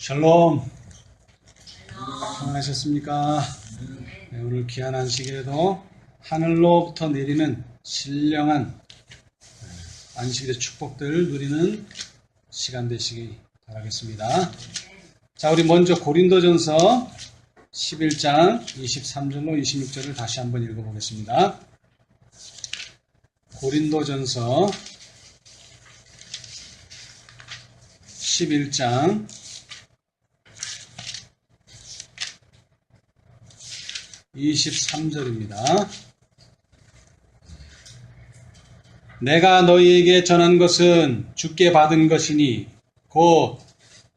샬롬, 평안하셨습니까? 네, 오늘 귀한 안식일에도 하늘로부터 내리는 신령한 안식일의 축복들 누리는 시간 되시기 바라겠습니다. 자, 우리 먼저 고린도전서 11장 23절로 26절을 다시 한번 읽어보겠습니다. 고린도전서 11장 23절입니다. 내가 너희에게 전한 것은 주께 받은 것이니 곧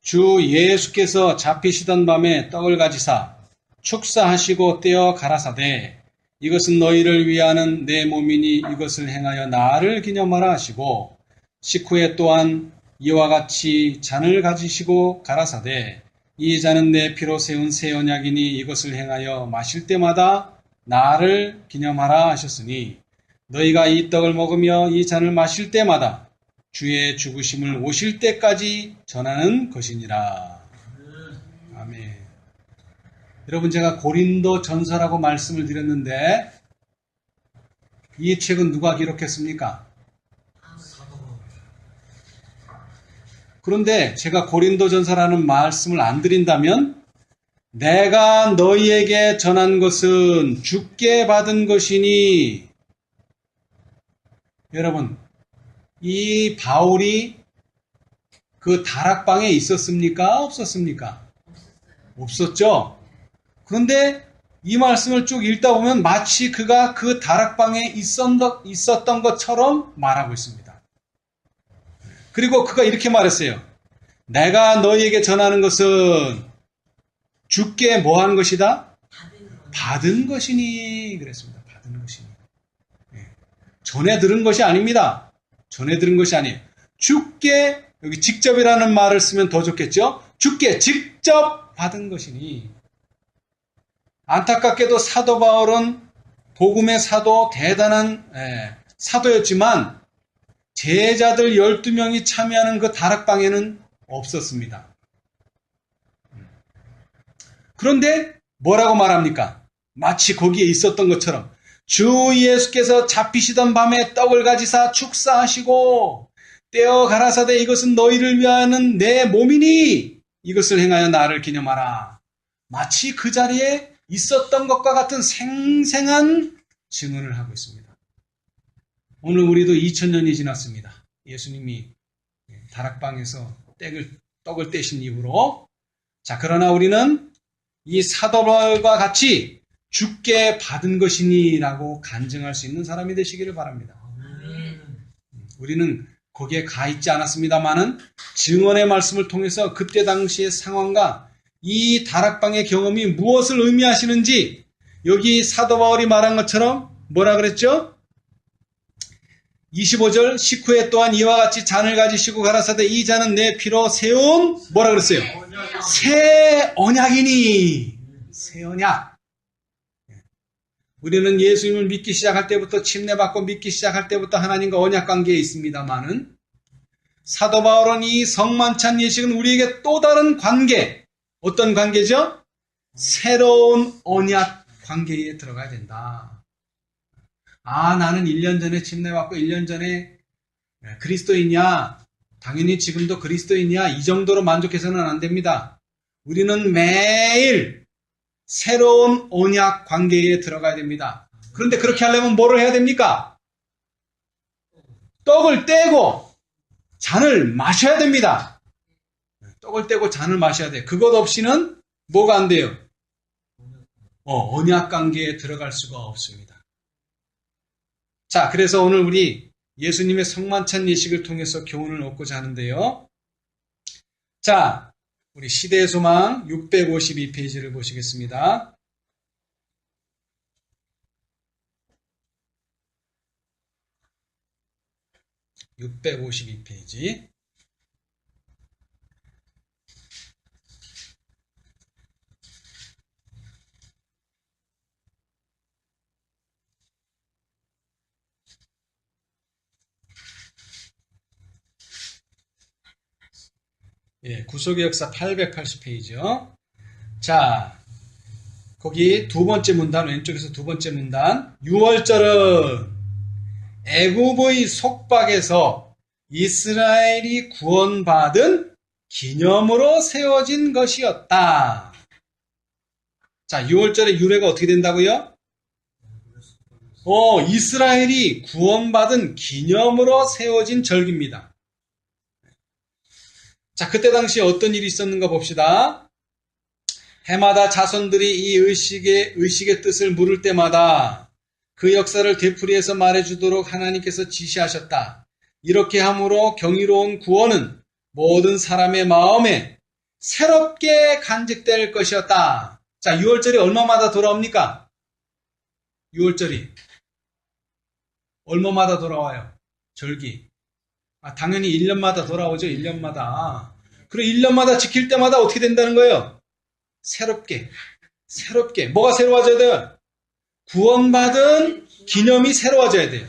주 예수께서 잡히시던 밤에 떡을 가지사 축사하시고 떼어 가라사대 이것은 너희를 위하는 내 몸이니 이것을 행하여 나를 기념하라 하시고 식후에 또한 이와 같이 잔을 가지시고 가라사대 이 잔은 내 피로 세운 새 언약이니 이것을 행하여 마실 때마다 나를 기념하라 하셨으니 너희가 이 떡을 먹으며 이 잔을 마실 때마다 주의 죽으심을 오실 때까지 전하는 것이니라. 아멘. 여러분, 제가 고린도 전서라고 말씀을 드렸는데 이 책은 누가 기록했습니까? 그런데 제가 고린도 전서라는 말씀을 안 드린다면 내가 너희에게 전한 것은 주께 받은 것이니 여러분, 이 바울이 그 다락방에 있었습니까? 없었습니까? 없었죠? 그런데 이 말씀을 쭉 읽다 보면 마치 그가 그 다락방에 있었던 것처럼 말하고 있습니다. 그리고 그가 이렇게 말했어요. 내가 너희에게 전하는 것은 주께 뭐 한 것이다? 받은 것이니 그랬습니다. 받은 것이니. 전에 들은 것이 아닙니다. 전에 들은 것이 아니에요. 주께, 여기 직접이라는 말을 쓰면 더 좋겠죠? 주께 직접 받은 것이니. 안타깝게도 사도 바울은 복음의 사도, 대단한 사도였지만 제자들 12명이 참여하는 그 다락방에는 없었습니다. 그런데 뭐라고 말합니까? 마치 거기에 있었던 것처럼 주 예수께서 잡히시던 밤에 떡을 가지사 축사하시고 떼어 가라사대 이것은 너희를 위하는 내 몸이니 이것을 행하여 나를 기념하라. 마치 그 자리에 있었던 것과 같은 생생한 증언을 하고 있습니다. 오늘 우리도 2000년이 지났습니다. 예수님이 다락방에서 떡을 떼신 이후로. 자, 그러나 우리는 이 사도 바울과 같이 주께 받은 것이니 라고 간증할 수 있는 사람이 되시기를 바랍니다. 우리는 거기에 가 있지 않았습니다만은 증언의 말씀을 통해서 그때 당시의 상황과 이 다락방의 경험이 무엇을 의미하시는지 여기 사도 바울이 말한 것처럼 뭐라 그랬죠? 25절 식후에 또한 이와 같이 잔을 가지시고 가라사대 이 잔은 내 피로 세운 뭐라 그랬어요? 새 언약이니. 새 언약. 우리는 예수님을 믿기 시작할 때부터 침례받고 믿기 시작할 때부터 하나님과 언약 관계에 있습니다만은 사도 바울은 이 성만찬 예식은 우리에게 또 다른 관계. 어떤 관계죠? 새로운 언약 관계에 들어가야 된다. 아, 나는 1년 전에 침례받고 1년 전에 그리스도인이야. 당연히 지금도 그리스도인이야. 이 정도로 만족해서는 안 됩니다. 우리는 매일 새로운 언약 관계에 들어가야 됩니다. 그런데 그렇게 하려면 뭐를 해야 됩니까? 떡을 떼고 잔을 마셔야 됩니다. 떡을 떼고 잔을 마셔야 돼요. 그것 없이는 뭐가 안 돼요? 언약 관계에 들어갈 수가 없습니다. 자, 그래서 오늘 우리 예수님의 성만찬 예식을 통해서 교훈을 얻고자 하는데요. 자, 우리 시대의 소망 652페이지를 보시겠습니다. (652페이지) 예, 구속의 역사 880페이지요. 자, 거기 두 번째 문단, 왼쪽에서 두 번째 문단. 유월절은 애굽의 속박에서 이스라엘이 구원받은 기념으로 세워진 것이었다. 자, 유월절의 유래가 어떻게 된다고요? 이스라엘이 구원받은 기념으로 세워진 절기입니다. 자, 그때 당시 어떤 일이 있었는가 봅시다. 해마다 자손들이 이 의식의 뜻을 물을 때마다 그 역사를 되풀이해서 말해주도록 하나님께서 지시하셨다. 이렇게 함으로 경이로운 구원은 모든 사람의 마음에 새롭게 간직될 것이었다. 자, 6월절이 얼마마다 돌아옵니까? 6월절이 얼마마다 돌아와요? 절기. 당연히 1년마다 돌아오죠. 1년마다. 그리고 1년마다 지킬 때마다 어떻게 된다는 거예요? 새롭게. 뭐가 새로워져야 돼요? 구원받은 기념이 새로워져야 돼요.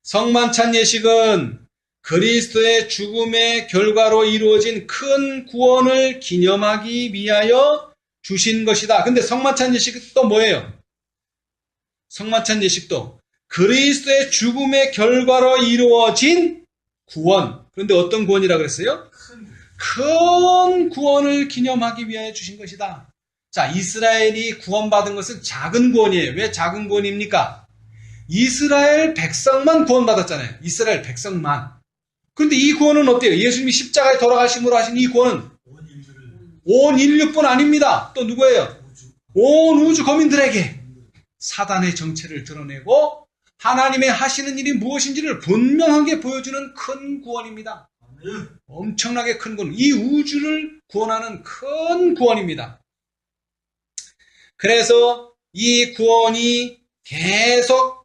성만찬 예식은 그리스도의 죽음의 결과로 이루어진 큰 구원을 기념하기 위하여 주신 것이다. 근데 성만찬 예식도 뭐예요? 성만찬 예식도 그리스도의 죽음의 결과로 이루어진 구원. 그런데 어떤 구원이라 그랬어요? 큰 구원을 기념하기 위하여 주신 것이다. 자, 이스라엘이 구원받은 것은 작은 구원이에요. 왜 작은 구원입니까? 이스라엘 백성만 구원받았잖아요. 이스라엘 백성만. 그런데 이 구원은 어때요? 예수님이 십자가에 돌아가심으로 하신 이 구원은 온 인류뿐 아닙니다. 또 누구예요? 온 우주 거민들에게 사단의 정체를 드러내고 하나님의 하시는 일이 무엇인지를 분명하게 보여주는 큰 구원입니다. 엄청나게 큰 구원. 이 우주를 구원하는 큰 구원입니다. 그래서 이 구원이 계속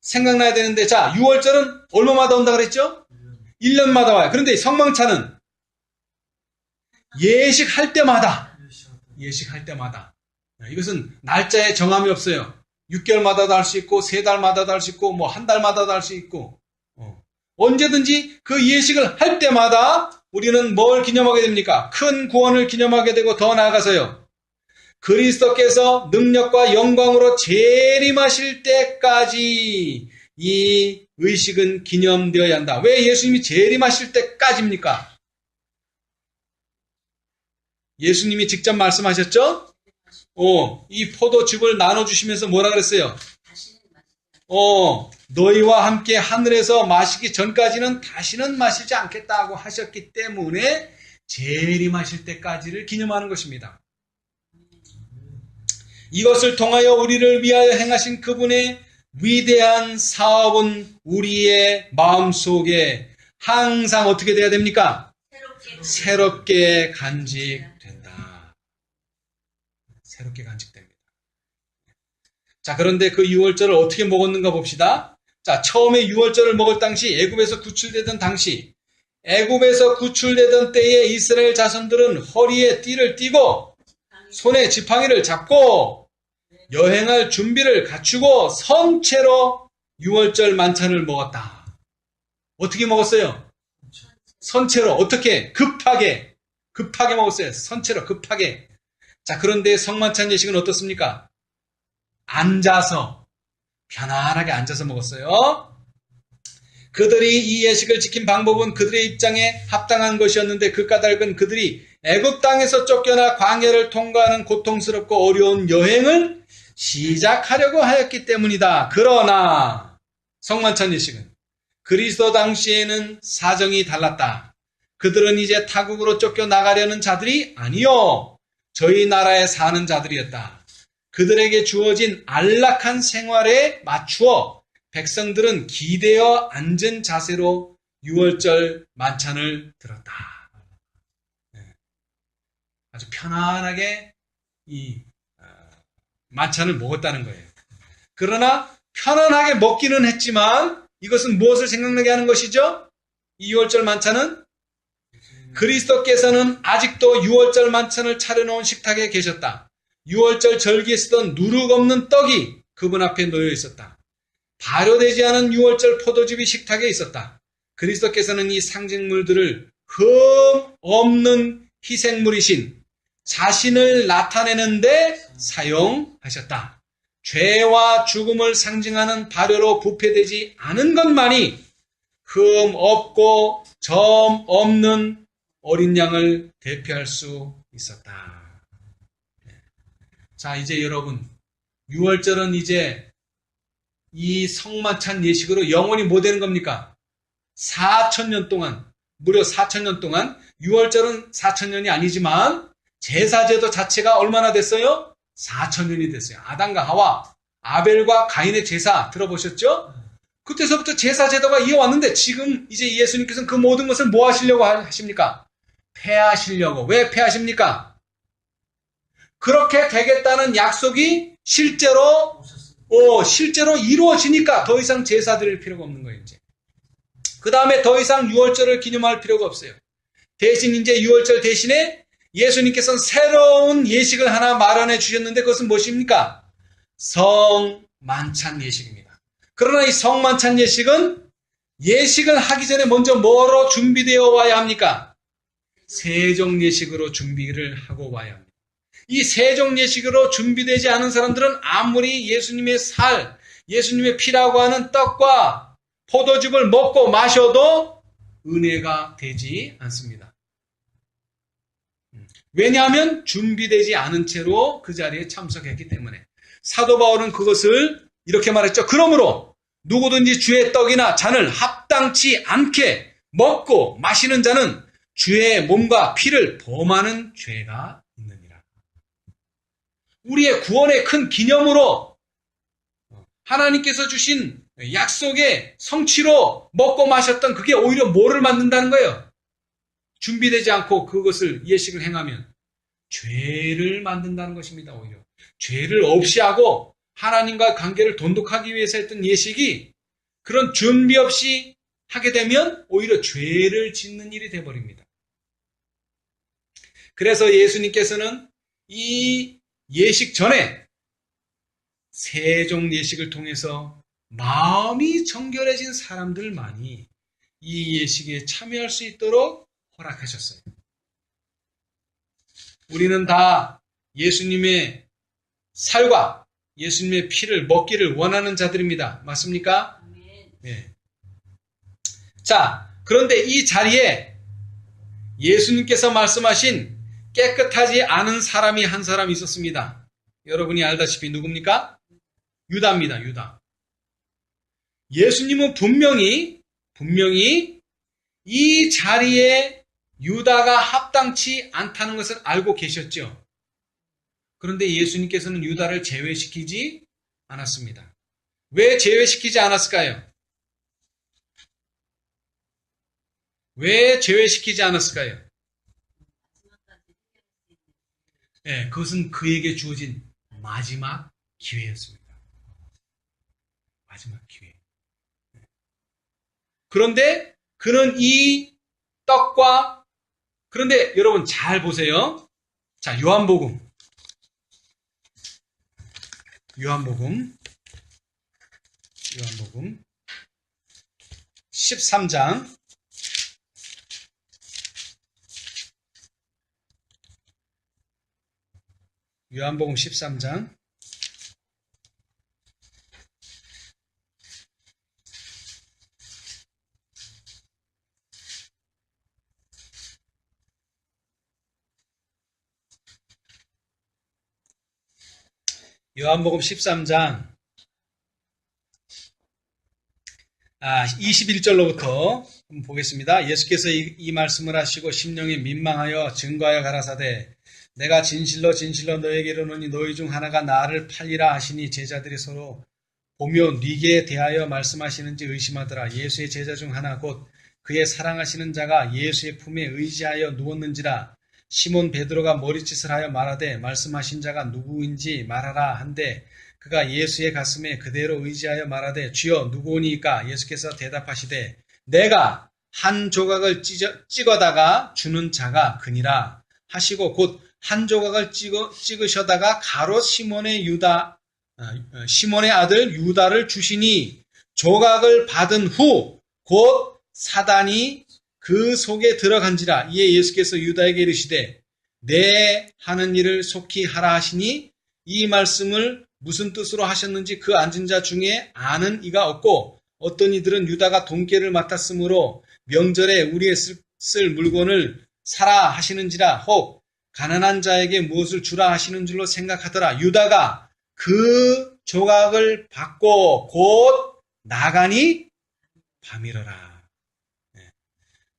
생각나야 되는데, 자, 6월절은 얼마마다 온다 그랬죠? 1년마다 와요. 그런데 성망찬은 예식할 때마다. 이것은 날짜에 정함이 없어요. 6개월마다도 할 수 있고, 3달마다도 할 수 있고, 뭐 한 달마다도 할 수 있고, 언제든지 그 예식을 할 때마다 우리는 뭘 기념하게 됩니까? 큰 구원을 기념하게 되고, 더 나아가서요. 그리스도께서 능력과 영광으로 재림하실 때까지 이 의식은 기념되어야 한다. 왜 예수님이 재림하실 때까지입니까? 예수님이 직접 말씀하셨죠? 이 포도즙을 나눠주시면서 뭐라 그랬어요? 너희와 함께 하늘에서 마시기 전까지는 다시는 마시지 않겠다고 하셨기 때문에 재림하실 때까지를 기념하는 것입니다. 이것을 통하여 우리를 위하여 행하신 그분의 위대한 사업은 우리의 마음속에 항상 어떻게 돼야 됩니까? 새롭게 간직된다. 새롭게 간직됩니다. 자, 그런데 그 유월절을 어떻게 먹었는가 봅시다. 자, 처음에 유월절을 먹을 당시 애굽에서 구출되던 때에 이스라엘 자손들은 허리에 띠를 띠고 손에 지팡이를 잡고 여행할 준비를 갖추고 선체로 유월절 만찬을 먹었다. 어떻게 먹었어요? 선체로. 어떻게? 급하게 먹었어요. 선체로 급하게. 자, 그런데 성만찬 예식은 어떻습니까? 편안하게 앉아서 먹었어요. 그들이 이 예식을 지킨 방법은 그들의 입장에 합당한 것이었는데 그 까닭은 그들이 애굽 땅에서 쫓겨나 광야를 통과하는 고통스럽고 어려운 여행을 시작하려고 하였기 때문이다. 그러나 성만찬 예식은 그리스도 당시에는 사정이 달랐다. 그들은 이제 타국으로 쫓겨나가려는 자들이 아니요, 저희 나라에 사는 자들이었다. 그들에게 주어진 안락한 생활에 맞추어 백성들은 기대어 앉은 자세로 유월절 만찬을 들었다. 아주 편안하게 이 만찬을 먹었다는 거예요. 그러나 편안하게 먹기는 했지만 이것은 무엇을 생각나게 하는 것이죠? 이 유월절 만찬은 그리스도께서는 아직도 유월절 만찬을 차려놓은 식탁에 계셨다. 유월절 절기에 쓰던 누룩 없는 떡이 그분 앞에 놓여 있었다. 발효되지 않은 유월절 포도즙이 식탁에 있었다. 그리스도께서는 이 상징물들을 흠 없는 희생물이신 자신을 나타내는데 사용하셨다. 죄와 죽음을 상징하는 발효로 부패되지 않은 것만이 흠 없고 점 없는 어린 양을 대표할 수 있었다. 자, 이제 여러분, 유월절은 이제 이 성만찬 예식으로 영원히 뭐 되는 겁니까? 4,000년 동안, 무려 4,000년 동안, 유월절은 4,000년이 아니지만 제사제도 자체가 얼마나 됐어요? 4,000년이 됐어요. 아담과 하와, 아벨과 가인의 제사 들어보셨죠? 그때서부터 제사제도가 이어왔는데 지금 이제 예수님께서는 그 모든 것을 뭐 하시려고 하십니까? 폐하시려고. 왜 폐하십니까? 그렇게 되겠다는 약속이 실제로 이루어지니까 더 이상 제사 드릴 필요가 없는 거예요, 이제. 그 다음에 더 이상 유월절을 기념할 필요가 없어요. 대신 이제 유월절 대신에 예수님께서는 새로운 예식을 하나 마련해 주셨는데 그것은 무엇입니까? 성만찬 예식입니다. 그러나 이 성만찬 예식은 예식을 하기 전에 먼저 뭐로 준비되어 와야 합니까? 세종 예식으로 준비를 하고 와야 합니다. 이 세종 예식으로 준비되지 않은 사람들은 아무리 예수님의 살, 예수님의 피라고 하는 떡과 포도즙을 먹고 마셔도 은혜가 되지 않습니다. 왜냐하면 준비되지 않은 채로 그 자리에 참석했기 때문에. 사도 바울은 그것을 이렇게 말했죠. 그러므로 누구든지 주의 떡이나 잔을 합당치 않게 먹고 마시는 자는 주의 몸과 피를 범하는 죄가 있느니라. 우리의 구원의 큰 기념으로 하나님께서 주신 약속의 성취로 먹고 마셨던 그게 오히려 뭐를 만든다는 거예요? 준비되지 않고 그것을 예식을 행하면 죄를 만든다는 것입니다. 오히려 죄를 없이 하고 하나님과 관계를 돈독하기 위해서 했던 예식이 그런 준비 없이 하게 되면 오히려 죄를 짓는 일이 되어버립니다. 그래서 예수님께서는 이 예식 전에 세종 예식을 통해서 마음이 정결해진 사람들만이 이 예식에 참여할 수 있도록 허락하셨어요. 우리는 다 예수님의 살과 예수님의 피를 먹기를 원하는 자들입니다. 맞습니까? 네. 자, 그런데 이 자리에 예수님께서 말씀하신 깨끗하지 않은 사람이 한 사람 있었습니다. 여러분이 알다시피 누굽니까? 유다입니다. 유다. 예수님은 분명히 이 자리에 유다가 합당치 않다는 것을 알고 계셨죠. 그런데 예수님께서는 유다를 제외시키지 않았습니다. 왜 제외시키지 않았을까요? 왜 제외시키지 않았을까요? 네, 그것은 그에게 주어진 마지막 기회였습니다. 마지막 기회. 그런데 그는 이 떡과 그런데 여러분 잘 보세요. 자, 요한복음 13장 요한복음 13장 요한복음 13장 21절로부터 한번 보겠습니다. 예수께서 이 말씀을 하시고 심령이 민망하여 증거하여 가라사대 내가 진실로 너에게 이르노니 너희 중 하나가 나를 팔리라 하시니 제자들이 서로 보며 네게 대하여 말씀하시는지 의심하더라. 예수의 제자 중 하나 곧 그의 사랑하시는 자가 예수의 품에 의지하여 누웠는지라. 시몬 베드로가 머리짓을 하여 말하되 말씀하신 자가 누구인지 말하라 한데 그가 예수의 가슴에 그대로 의지하여 말하되 주여 누구오니까? 예수께서 대답하시되 내가 한 조각을 찍어다가 주는 자가 그니라 하시고 곧 한 조각을 찍으셔다가 가롯 시몬의 아들 유다를 주시니 조각을 받은 후 곧 사단이 그 속에 들어간지라. 이에 예수께서 유다에게 이르시되 내 하는 일을 속히 하라 하시니 이 말씀을 무슨 뜻으로 하셨는지 그 앉은 자 중에 아는 이가 없고 어떤 이들은 유다가 돈깨를 맡았으므로 명절에 우리의 쓸 물건을 사라 하시는지라 혹 가난한 자에게 무엇을 주라 하시는 줄로 생각하더라. 유다가 그 조각을 받고 곧 나가니 밤이러라.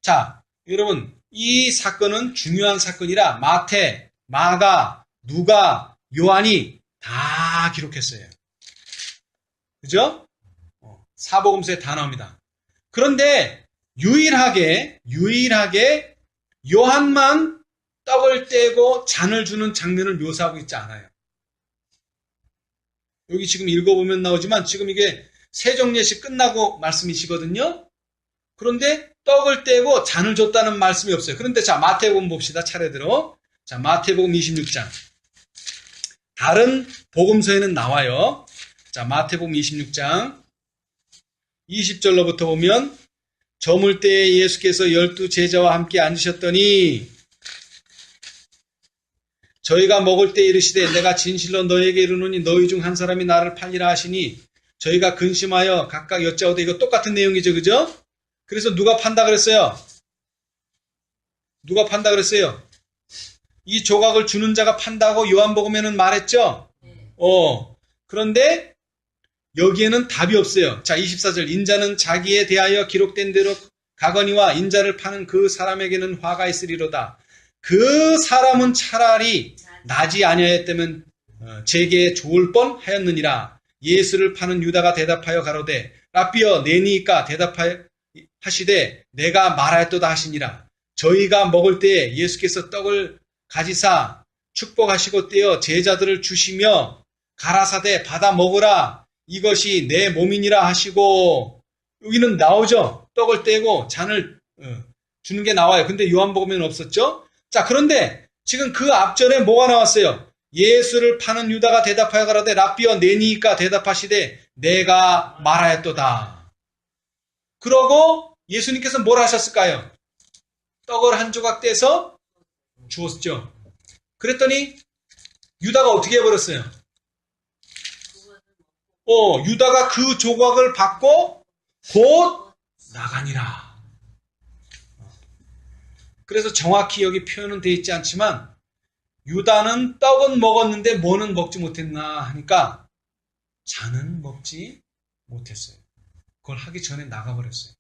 자, 여러분, 이 사건은 중요한 사건이라 마태, 마가, 누가, 요한이 다 기록했어요. 그죠? 사복음서에 다 나옵니다. 그런데 유일하게 요한만 떡을 떼고 잔을 주는 장면을 묘사하고 있지 않아요. 여기 지금 읽어보면 나오지만 지금 이게 세종예식 끝나고 말씀이시거든요. 그런데 떡을 떼고 잔을 줬다는 말씀이 없어요. 그런데 자, 마태복음 봅시다. 차례대로. 자, 마태복음 26장. 다른 복음서에는 나와요. 자, 마태복음 26장 20절로부터 보면 저물 때에 예수께서 12 제자와 함께 앉으셨더니 저희가 먹을 때 이르시되 내가 진실로 너에게 이르노니 너희 중 한 사람이 나를 팔리라 하시니 저희가 근심하여 각각 여짜오되 이거 똑같은 내용이죠. 그죠? 그래서 누가 판다 그랬어요? 누가 판다 그랬어요? 이 조각을 주는 자가 판다고 요한복음에는 말했죠? 그런데 여기에는 답이 없어요. 자, 24절. 인자는 자기에 대하여 기록된 대로 가거니와 인자를 파는 그 사람에게는 화가 있으리로다. 그 사람은 차라리 나지 아니하였다면 제게 좋을 뻔하였느니라. 예수를 파는 유다가 대답하여 가로되 라삐어 내니까 대답하시되 내가 말하였도다 하시니라. 저희가 먹을 때에 예수께서 떡을 가지사 축복하시고 떼어 제자들을 주시며 가라사대 받아 먹으라. 이것이 내 몸이니라 하시고. 여기는 나오죠. 떡을 떼고 잔을 주는 게 나와요. 근데 요한복음에는 없었죠. 자, 그런데 지금 그 앞전에 뭐가 나왔어요? 예수를 파는 유다가 대답하여 가라되 라삐어 내니까 대답하시되 내가 말하였도다. 그러고 예수님께서 뭘 하셨을까요? 떡을 한 조각 떼서 주었죠. 그랬더니 유다가 어떻게 해버렸어요? 유다가 그 조각을 받고 곧 나가니라. 그래서 정확히 여기 표현은 되어 있지 않지만 유다는 떡은 먹었는데 뭐는 먹지 못했나 하니까 잔은 먹지 못했어요. 그걸 하기 전에 나가버렸어요.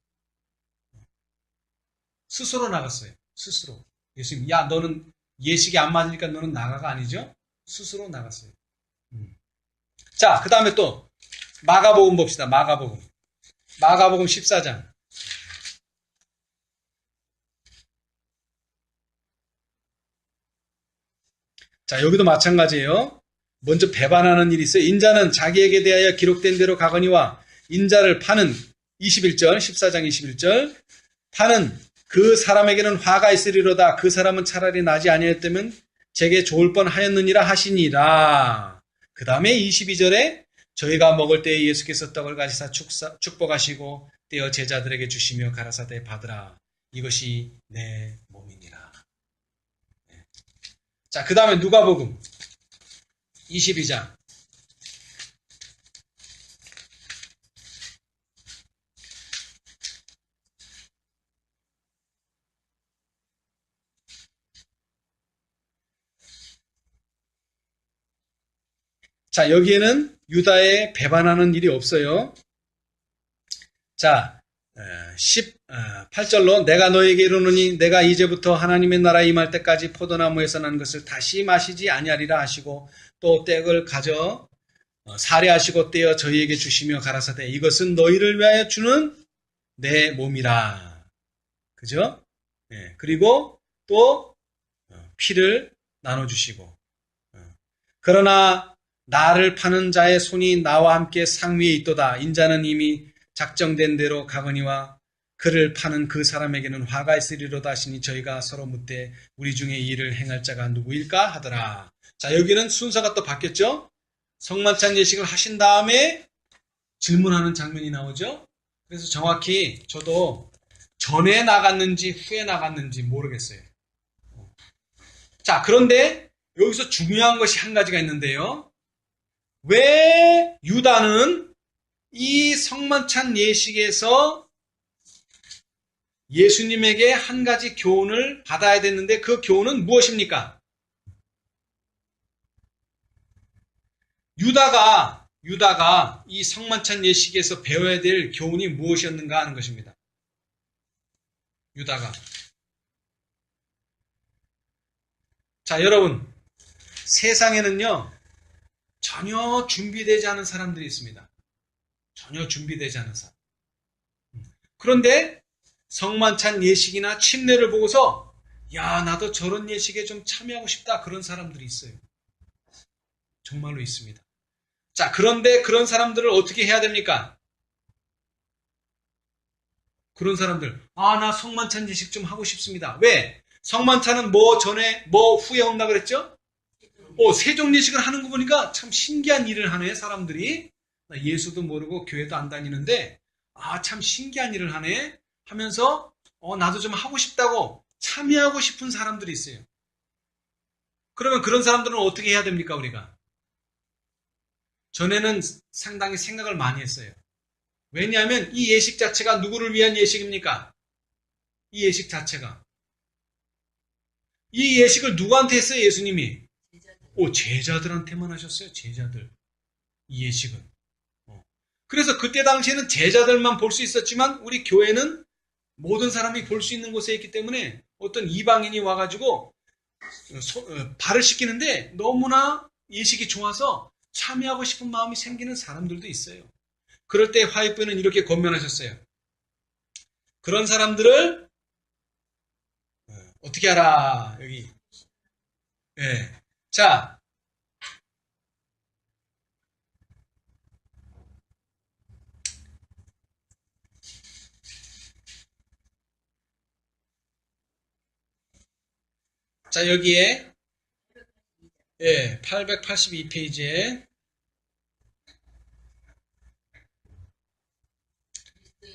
스스로 나갔어요. 스스로. 예수님, 야, 너는 예식이 안 맞으니까 너는 나가가 아니죠? 스스로 나갔어요. 자, 그 다음에 또 마가복음 봅시다. 마가복음 14장. 자, 여기도 마찬가지예요. 먼저 배반하는 일이 있어요. 인자는 자기에게 대하여 기록된 대로 가거니와 인자를 파는 21절, 14장 21절. 파는 그 사람에게는 화가 있으리로다. 그 사람은 차라리 나지 아니하였다면 제게 좋을 뻔하였느니라 하시니라. 그 다음에 22절에 저희가 먹을 때에 예수께서 떡을 가지사 축복하시고 떼어 제자들에게 주시며 가라사대 받으라. 이것이 내 몸이니라. 자, 그 다음에 누가복음 22장. 자, 여기에는 유다의 배반하는 일이 없어요. 자, 18절로 내가 너에게 이르노니 내가 이제부터 하나님의 나라에 임할 때까지 포도나무에서 난 것을 다시 마시지 아니하리라 하시고 또 떡을 가져 사례하시고 떼어 저희에게 주시며 가라사대 이것은 너희를 위하여 주는 내 몸이라. 그죠? 그리고 또 피를 나눠주시고 그러나 나를 파는 자의 손이 나와 함께 상위에 있도다. 인자는 이미 작정된 대로 가거니와 그를 파는 그 사람에게는 화가 있으리로다 하시니 저희가 서로 묻되 우리 중에 이 일을 행할 자가 누구일까 하더라. 자, 여기는 순서가 또 바뀌었죠. 성만찬 예식을 하신 다음에 질문하는 장면이 나오죠. 그래서 정확히 저도 전에 나갔는지 후에 나갔는지 모르겠어요. 자, 그런데 여기서 중요한 것이 한 가지가 있는데요. 왜 유다는 이 성만찬 예식에서 예수님에게 한 가지 교훈을 받아야 됐는데 그 교훈은 무엇입니까? 유다가 이 성만찬 예식에서 배워야 될 교훈이 무엇이었는가 하는 것입니다. 유다가. 자, 여러분, 세상에는요, 전혀 준비되지 않은 사람들이 있습니다. 전혀 준비되지 않은 사람. 그런데 성만찬 예식이나 침례를 보고서 야, 나도 저런 예식에 좀 참여하고 싶다. 그런 사람들이 있어요. 정말로 있습니다. 자, 그런데 그런 사람들을 어떻게 해야 됩니까? 그런 사람들, 나 성만찬 예식 좀 하고 싶습니다. 왜? 성만찬은 뭐 전에, 뭐 후에 온다 그랬죠? 세종 예식을 하는 거 보니까 참 신기한 일을 하네, 사람들이. 예수도 모르고 교회도 안 다니는데, 참 신기한 일을 하네 하면서, 나도 좀 하고 싶다고 참여하고 싶은 사람들이 있어요. 그러면 그런 사람들은 어떻게 해야 됩니까, 우리가? 전에는 상당히 생각을 많이 했어요. 왜냐하면 이 예식 자체가 누구를 위한 예식입니까? 이 예식 자체가. 이 예식을 누구한테 했어요, 예수님이? 제자들한테만 하셨어요, 제자들. 이 예식은. 그래서 그때 당시에는 제자들만 볼 수 있었지만 우리 교회는 모든 사람이 볼 수 있는 곳에 있기 때문에 어떤 이방인이 와가지고 발을 씻기는데 너무나 예식이 좋아서 참여하고 싶은 마음이 생기는 사람들도 있어요. 그럴 때 화이프는 이렇게 권면하셨어요. 그런 사람들을 어떻게 하라, 여기. 예. 자, 여기에 882페이지에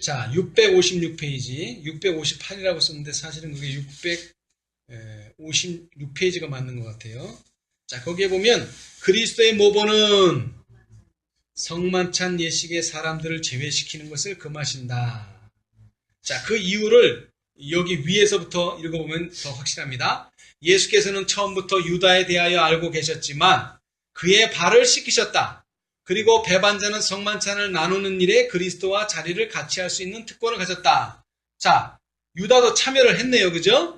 자, 656페이지, 658이라고 썼는데 사실은 그게 656페이지가 맞는 것 같아요. 자, 거기에 보면 그리스도의 모범은 성만찬 예식의 사람들을 제외시키는 것을 금하신다. 자, 그 이유를 여기 위에서부터 읽어보면 더 확실합니다. 예수께서는 처음부터 유다에 대하여 알고 계셨지만 그의 발을 씻기셨다. 그리고 배반자는 성만찬을 나누는 일에 그리스도와 자리를 같이 할 수 있는 특권을 가졌다. 자, 유다도 참여를 했네요. 그죠?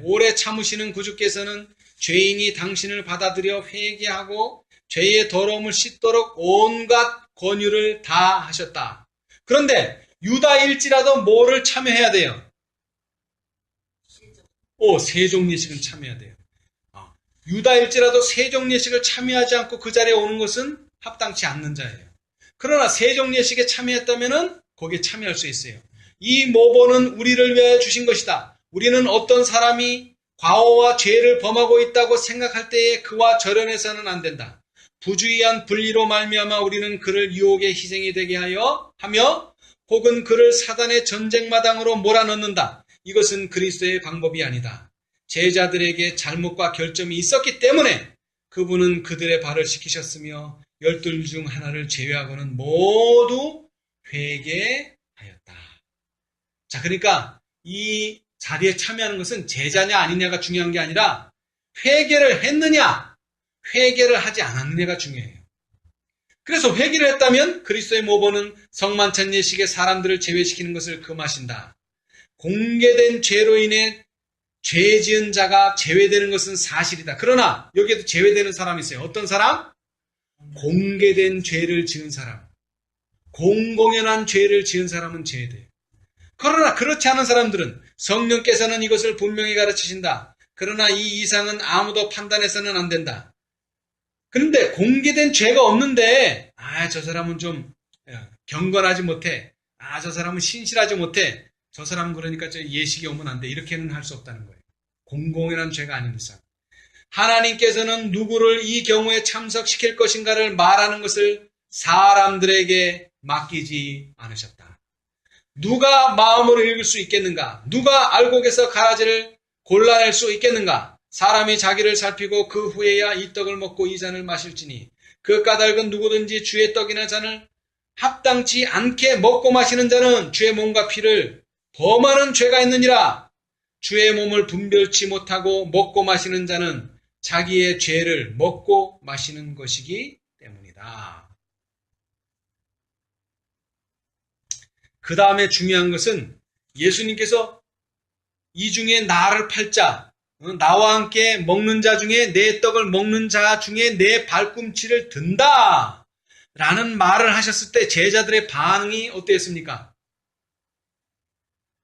오래 참으시는 구주께서는 죄인이 당신을 받아들여 회개하고 죄의 더러움을 씻도록 온갖 권유를 다 하셨다. 그런데 유다일지라도 뭐를 참여해야 돼요? 세종예식은 참여해야 돼요. 유다일지라도 세종예식을 참여하지 않고 그 자리에 오는 것은 합당치 않는 자예요. 그러나 세종예식에 참여했다면 거기에 참여할 수 있어요. 이 모본은 우리를 위하여 주신 것이다. 우리는 어떤 사람이 과오와 죄를 범하고 있다고 생각할 때에 그와 절연해서는 안 된다. 부주의한 분리로 말미암아 우리는 그를 유혹의 희생이 되게 하며 혹은 그를 사단의 전쟁마당으로 몰아넣는다. 이것은 그리스도의 방법이 아니다. 제자들에게 잘못과 결점이 있었기 때문에 그분은 그들의 발을 씻기셨으며 12 중 하나를 제외하고는 모두 회개하였다. 자, 그러니까 이 자리에 참여하는 것은 제자냐 아니냐가 중요한 게 아니라 회개를 했느냐, 회개를 하지 않았느냐가 중요해요. 그래서 회개를 했다면 그리스도의 모범은 성만찬 예식의 사람들을 제외시키는 것을 금하신다. 공개된 죄로 인해 죄 지은 자가 제외되는 것은 사실이다. 그러나 여기에도 제외되는 사람이 있어요. 어떤 사람? 공개된 죄를 지은 사람. 공공연한 죄를 지은 사람은 제외돼요. 그러나 그렇지 않은 사람들은 성령께서는 이것을 분명히 가르치신다. 그러나 이 이상은 아무도 판단해서는 안 된다. 그런데 공개된 죄가 없는데 저 사람은 좀 경건하지 못해. 저 사람은 신실하지 못해. 저 사람은 그러니까 저 예식에 오면 안 돼. 이렇게는 할 수 없다는 거예요. 공공연한 죄가 아닌 이상. 하나님께서는 누구를 이 경우에 참석시킬 것인가를 말하는 것을 사람들에게 맡기지 않으셨다. 누가 마음으로 읽을 수 있겠는가? 누가 알곡에서 가라지를 골라낼 수 있겠는가? 사람이 자기를 살피고 그 후에야 이 떡을 먹고 이 잔을 마실지니 그 까닭은 누구든지 주의 떡이나 잔을 합당치 않게 먹고 마시는 자는 주의 몸과 피를 범하는 죄가 있느니라. 주의 몸을 분별치 못하고 먹고 마시는 자는 자기의 죄를 먹고 마시는 것이기 때문이다. 그 다음에 중요한 것은 예수님께서 이 중에 나를 팔자, 나와 함께 먹는 자 중에 내 떡을 먹는 자 중에 내 발꿈치를 든다 라는 말을 하셨을 때 제자들의 반응이 어땠습니까?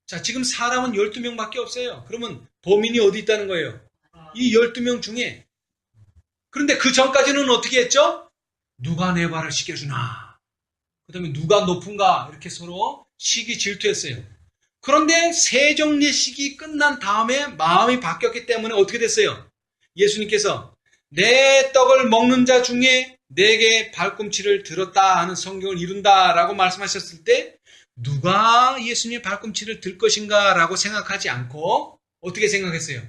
자, 지금 사람은 12명밖에 없어요. 그러면 범인이 어디 있다는 거예요? 이 12명 중에. 그런데 그 전까지는 어떻게 했죠? 누가 내 발을 씻겨주나? 그 다음에 누가 높은가? 이렇게 서로 시기 질투했어요. 그런데 세정예식이 끝난 다음에 마음이 바뀌었기 때문에 어떻게 됐어요? 예수님께서 내 떡을 먹는 자 중에 내게 발꿈치를 들었다 하는 성경을 이룬다라고 말씀하셨을 때 누가 예수님의 발꿈치를 들 것인가 라고 생각하지 않고 어떻게 생각했어요?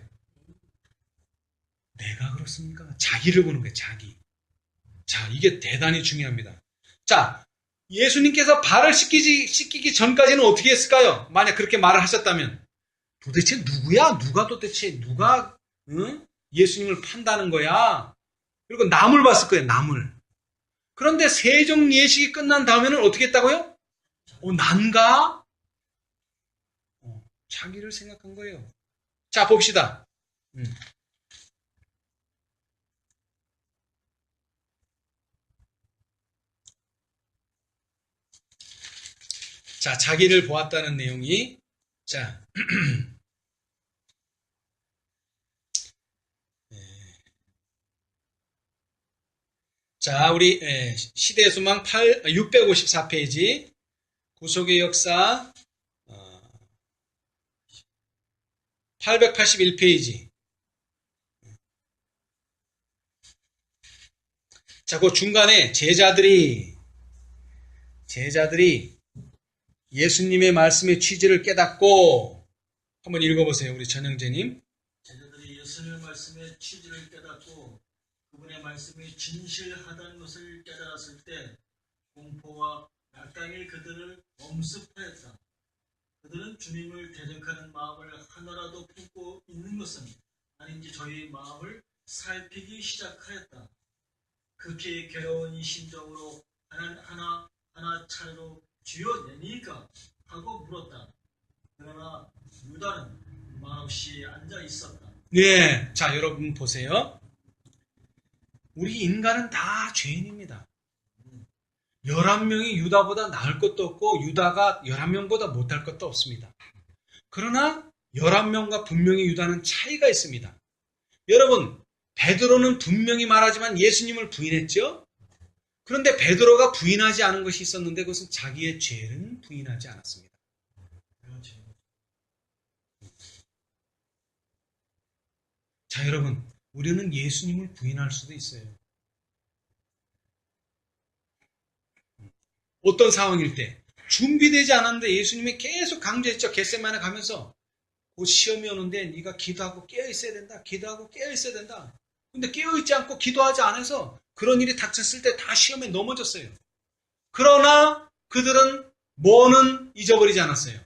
내가 그렇습니까? 자기를 보는 거예요. 자기. 자, 이게 대단히 중요합니다. 자, 예수님께서 발을 씻기기 전까지는 어떻게 했을까요? 만약 그렇게 말을 하셨다면 도대체 누구야? 누가 예수님을 판다는 거야? 그리고 남을 봤을 거예요. 남을. 그런데 세정 예식이 끝난 다음에는 어떻게 했다고요? 난가? 자기를 생각한 거예요. 자, 봅시다. 자, 자기를 보았다는 내용이, 자, 자, 우리 시대수망 654페이지 구속의 역사 881페이지. 자, 그 중간에 제자들이 예수님의 말씀의 취지를 깨닫고 한번 읽어보세요. 우리 전영재님. 제자들이 예수님의 말씀의 취지를 깨닫고 그분의 말씀이 진실하다는 것을 깨달았을 때 공포와 낙당이 그들을 엄습하였다. 그들은 주님을 대적하는 마음을 하나라도 품고 있는 것은 아닌지 저희 마음을 살피기 시작하였다. 극히 괴로운 이 심정으로 하나 차례로 주여 내니까 하고 물었다. 그러나 유다는 말없이 앉아 있었다. 네, 자 여러분 보세요. 우리 인간은 다 죄인입니다. 11명이 유다보다 나을 것도 없고 유다가 11명보다 못할 것도 없습니다. 그러나 11명과 분명히 유다는 차이가 있습니다. 여러분, 베드로는 분명히 말하지만 예수님을 부인했죠? 그런데 베드로가 부인하지 않은 것이 있었는데 그것은 자기의 죄는 부인하지 않았습니다. 자, 여러분, 우리는 예수님을 부인할 수도 있어요. 어떤 상황일 때 준비되지 않았는데 예수님이 계속 강조했죠. 겟세마네 가면서 곧 시험이 오는데 네가 기도하고 깨어있어야 된다. 기도하고 깨어있어야 된다. 근데 깨어있지 않고 기도하지 않아서 그런 일이 닥쳤을 때 다 시험에 넘어졌어요. 그러나 그들은 뭐는 잊어버리지 않았어요.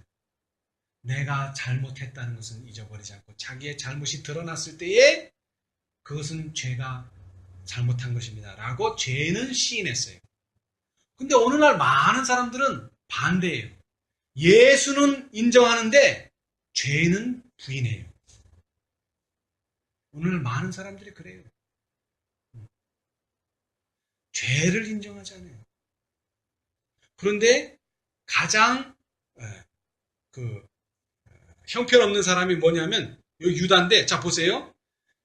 내가 잘못했다는 것은 잊어버리지 않고 자기의 잘못이 드러났을 때에 그것은 죄가 잘못한 것입니다. 라고 죄는 시인했어요. 근데 어느 날 많은 사람들은 반대예요. 예수는 인정하는데 죄는 부인해요. 오늘 많은 사람들이 그래요. 죄를 인정하지 않아요. 그런데 가장 형편없는 사람이 뭐냐면 유다인데, 자 보세요.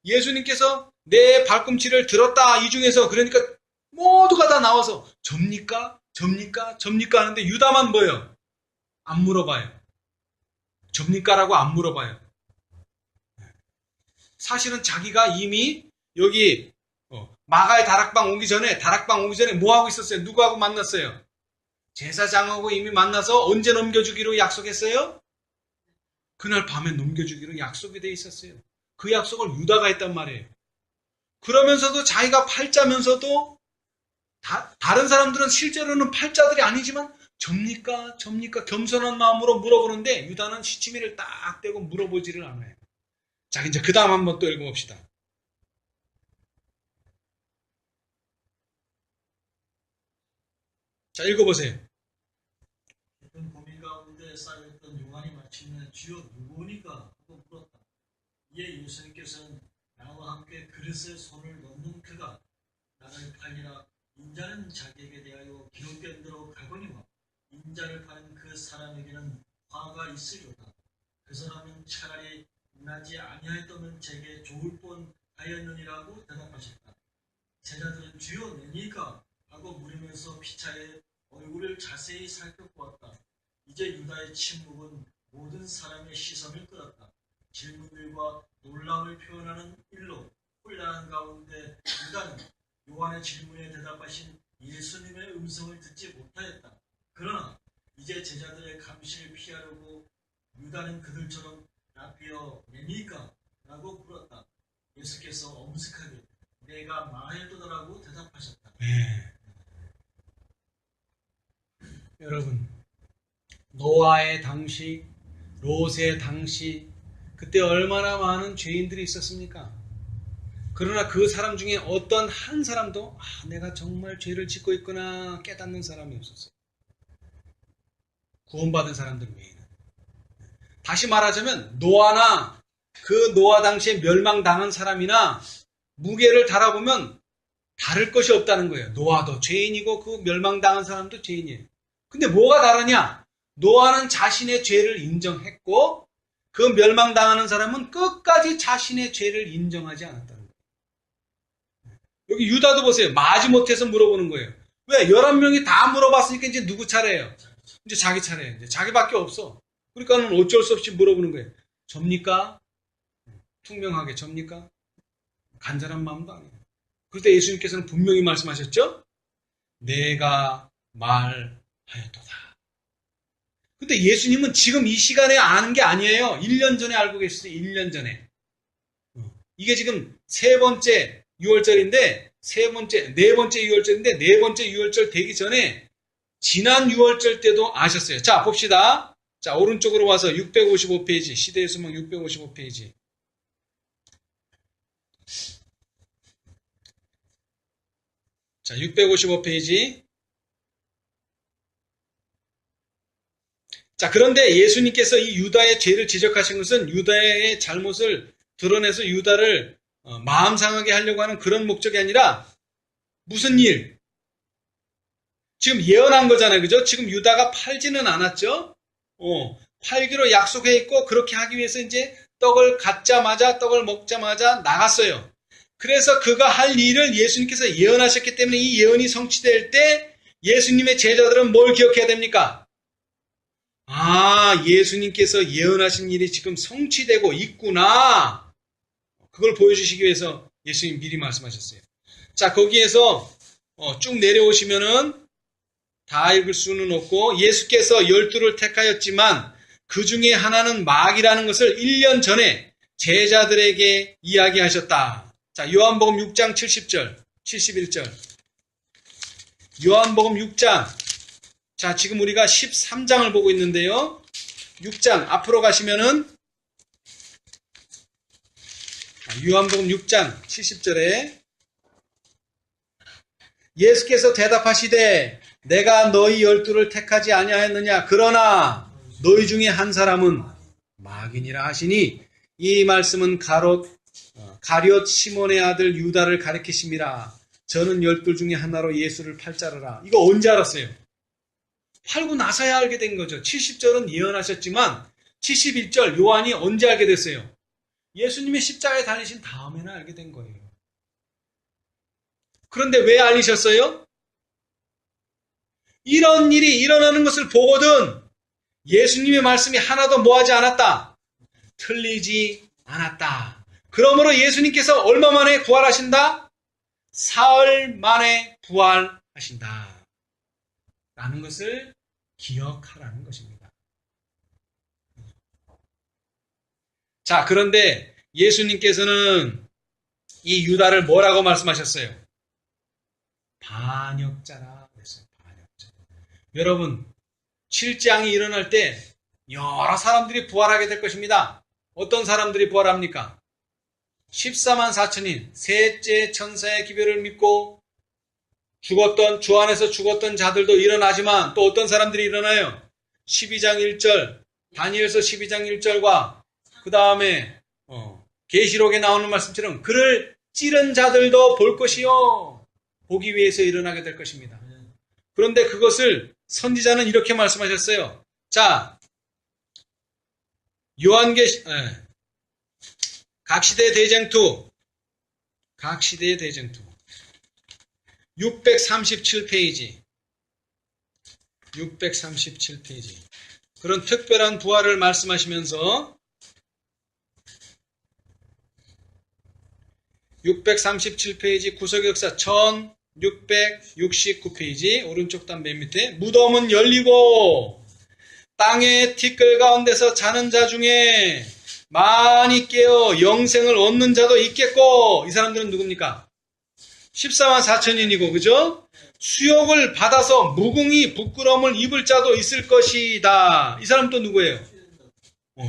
예수님께서 내 발꿈치를 들었다. 이 중에서 그러니까 모두가 다 나와서 접니까? 하는데 유다만 뭐예요? 안 물어봐요. 접니까라고 안 물어봐요. 사실은 자기가 이미 여기 마가의 다락방 오기 전에 뭐 하고 있었어요? 누구하고 만났어요? 제사장하고 이미 만나서 언제 넘겨주기로 약속했어요? 그날 밤에 넘겨주기로 약속이 돼 있었어요. 그 약속을 유다가 했단 말이에요. 그러면서도 자기가 팔자면서도 다른 사람들은 실제로는 팔자들이 아니지만 접니까? 겸손한 마음으로 물어보는데 유다는 시치미를 딱 떼고 물어보지를 않아요. 자, 이제 그 다음 한번 또 읽어봅시다. 자, 읽어보세요. 깊은 고민 가운데 쌓였던 요한이 마침내 주여 누구니까 하고 물었다. 이에 예수님께서는 나와 함께 그릇에 손을 넣는 그가 나를 팔리라 인자는 자기에게 대하여 기록된 대로 가거니와 인자를 파는 그 사람에게는 화가 있으리로다. 그 사람은 차라리 나지 아니하였다면 제게 좋을 뻔하였느니라고 대답하셨다. 제자들은 주여 내니까 하고 물으면서 피차에 얼굴을 자세히 살펴보았다. 이제 유다의 침묵은 모든 사람의 시선을 끌었다. 질문들과 놀라움을 표현하는 일로 혼란한 가운데 유다는 요한의 질문에 대답하신 예수님의 음성을 듣지 못하였다. 그러나 이제 제자들의 감시를 피하려고 유다는 그들처럼 라비어 내니까? 라고 물었다. 예수께서 엄숙하게 내가 말했도다라고 대답하셨다. 네. 여러분, 노아의 당시, 롯의 당시, 그때 얼마나 많은 죄인들이 있었습니까? 그러나 그 사람 중에 어떤 한 사람도 내가 정말 죄를 짓고 있구나 깨닫는 사람이 없었어요. 구원받은 사람들 외에는. 다시 말하자면 노아나 그 노아 당시에 멸망당한 사람이나 무게를 달아보면 다를 것이 없다는 거예요. 노아도 죄인이고 그 멸망당한 사람도 죄인이에요. 근데 뭐가 다르냐? 노아는 자신의 죄를 인정했고 그 멸망당하는 사람은 끝까지 자신의 죄를 인정하지 않았다는 거예요. 여기 유다도 보세요. 마지못해서 물어보는 거예요. 왜? 11명이 다 물어봤으니까 이제 누구 차례예요? 이제 자기 차례예요. 이제 자기밖에 없어. 그러니까는 어쩔 수 없이 물어보는 거예요. 접니까? 투명하게 접니까? 간절한 마음도 아니에요. 그럴 때 예수님께서는 분명히 말씀하셨죠? 내가 말하였도다. 근데 예수님은 지금 이 시간에 아는 게 아니에요. 1년 전에 알고 계셨어요. 1년 전에. 이게 지금 세 번째 6월절인데 네 번째 6월절인데 네 번째 6월절 되기 전에 지난 6월절 때도 아셨어요. 자, 봅시다. 자, 오른쪽으로 와서 655페이지, 시대의 수명 655페이지. 자, 655페이지. 자, 그런데 예수님께서 이 유다의 죄를 지적하신 것은 유다의 잘못을 드러내서 유다를 마음 상하게 하려고 하는 그런 목적이 아니라 무슨 일? 지금 예언한 거잖아요. 그죠? 지금 유다가 팔지는 않았죠? 팔기로 약속해 있고 그렇게 하기 위해서 이제 떡을 먹자마자 나갔어요. 그래서 그가 할 일을 예수님께서 예언하셨기 때문에 이 예언이 성취될 때 예수님의 제자들은 뭘 기억해야 됩니까? 예수님께서 예언하신 일이 지금 성취되고 있구나. 그걸 보여주시기 위해서 예수님 미리 말씀하셨어요. 자, 거기에서 쭉 내려오시면은 다 읽을 수는 없고 예수께서 12를 택하였지만 그 중에 하나는 마귀라는 것을 1년 전에 제자들에게 이야기하셨다. 자, 요한복음 6장 70절, 71절. 요한복음 6장. 자, 지금 우리가 13장을 보고 있는데요. 6장 앞으로 가시면은 요한복음 6장 70절에 예수께서 대답하시되 내가 너희 12를 택하지 아니하였느냐? 그러나 너희 중에 한 사람은 마귀니라 하시니 이 말씀은 가룟 시몬의 아들 유다를 가리키심이라. 저는 12 중에 하나로 예수를 팔자르라. 이거 언제 알았어요? 팔고 나서야 알게 된 거죠. 70절은 예언하셨지만 71절 요한이 언제 알게 됐어요? 예수님이 십자가에 달리신 다음에는 알게 된 거예요. 그런데 왜 알리셨어요? 이런 일이 일어나는 것을 보거든 예수님의 말씀이 하나도 뭐하지 않았다. 틀리지 않았다. 그러므로 예수님께서 얼마 만에 부활하신다? 사흘 만에 부활하신다. 라는 것을 기억하라는 것입니다. 자, 그런데 예수님께서는 이 유다를 뭐라고 말씀하셨어요? 반역자라 그랬어요. 반역자. 여러분, 7장이 일어날 때 여러 사람들이 부활하게 될 것입니다. 어떤 사람들이 부활합니까? 14만 4천인 셋째 천사의 기별을 믿고 죽었던, 주 안에서 죽었던 자들도 일어나지만 또 어떤 사람들이 일어나요? 12장 1절, 다니엘서 12장 1절과 그 다음에 계시록에 나오는 말씀처럼 그를 찌른 자들도 볼 것이요. 보기 위해서 일어나게 될 것입니다. 그런데 그것을 선지자는 이렇게 말씀하셨어요. 자, 각시대 대쟁투 637페이지 그런 특별한 부활을 말씀하시면서 637페이지 구속역사 1669페이지 오른쪽 단 맨 밑에 무덤은 열리고 땅의 티끌 가운데서 자는 자 중에 많이 깨어 영생을 얻는 자도 있겠고 이 사람들은 누굽니까? 14만 4천인이고 그죠? 수욕을 받아서 무궁히 부끄러움을 입을 자도 있을 것이다. 이 사람 또 누구예요?